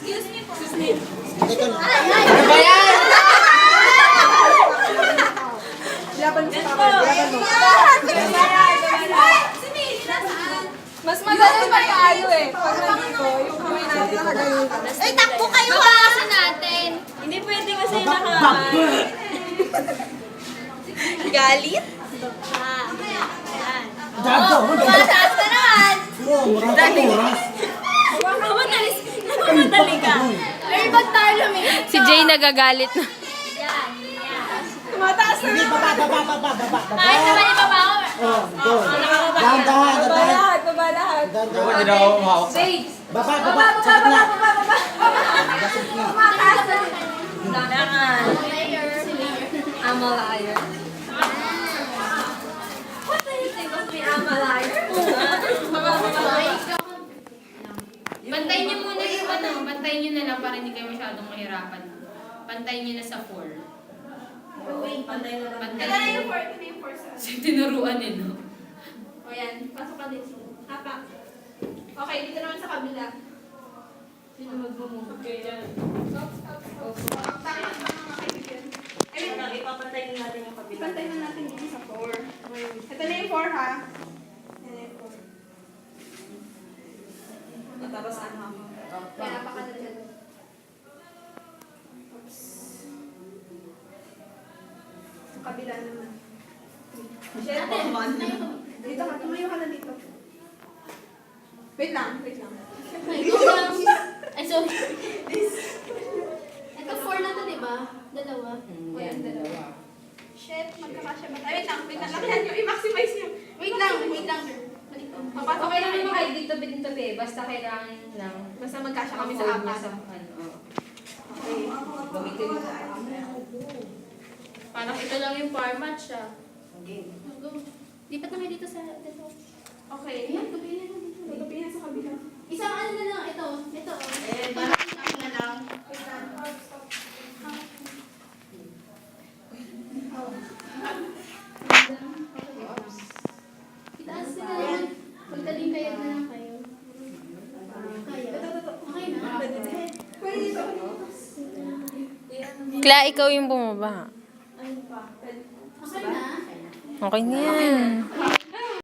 Excuse me po. Excuse me. Teka lang. Ano ba yan? Laban mo sa kamay. Laban mo. Si Mili, nasaan? Mas madali pa tayo eh. Pag nandito, yung kamay natin nakaganyan. Ay, takbo kayo ha! Babawasan natin. Hindi pwede kasi nakakamay. Galit? Ah, ayan. Dago! Mataas na naman. Oras! Nakamadali ka. Ay, ba't tayo lumingin? Si Jay nagagalit na. Yan, yan. Tumataas na Hindi, naman. baba. Kahit naman yung babaw. Oh, go. Dahan-dahan. Baba lahat, baba lahat. Dahan-dahan. Hindi na ako mahawak. Baba. Sa gitna. Tumataas na naman. Dangan. I'm a liar. What do you think of me? I'm a liar? Bantayin niyo muna yung ano, bantayin niyo na lang para hindi kayo masyadong mahirapan. Bantayin niyo na sa 4. Pantay na lang. Bantayin Ito na niyo. yung 4. Ito na yung 4 sa. Tinuruan eh, no? O yan, pasok ka din. Hapa. Okay, dito naman sa kabila. Sino magmumove? Tayo ang mga kaibigan. Ipapantay na natin yung kabila. Ipantay na natin dito sa 4. Ito na yung 4 ha. Ito na yung 4. Tapos ano ako? Kaya napaka na dyan. Oops. Sa kabila naman. Dito ka, tumayo ka na dito. Wait lang. Ay, sorry. Ito 4 na to, di ba? Dalawa. Yan, dalawa. Shit, magkakasya ba? Ay, wait lang. Lakihan nyo, i-maximize nyo. Wait lang. Papasok Okay kayo lang yung naman. kahit dito, basta kailangan lang Basta magkasya kami sa afford niya apat. sa ano. Okay. Gamitin mo. Parang ito lang yung format siya. Lipat na kayo dito sa dito. Okay. Ayan, gabi na lang dito. Gabi na sa kabila. Isang ano na lang, ito. Ito. Parang ako na lang. Wait lang. Itaas na lang. Pagdating kayo na lang kayo. Kaya. Okay na. Pwede dito. Kla, ikaw yung bumaba. Okay na. Okay na yan.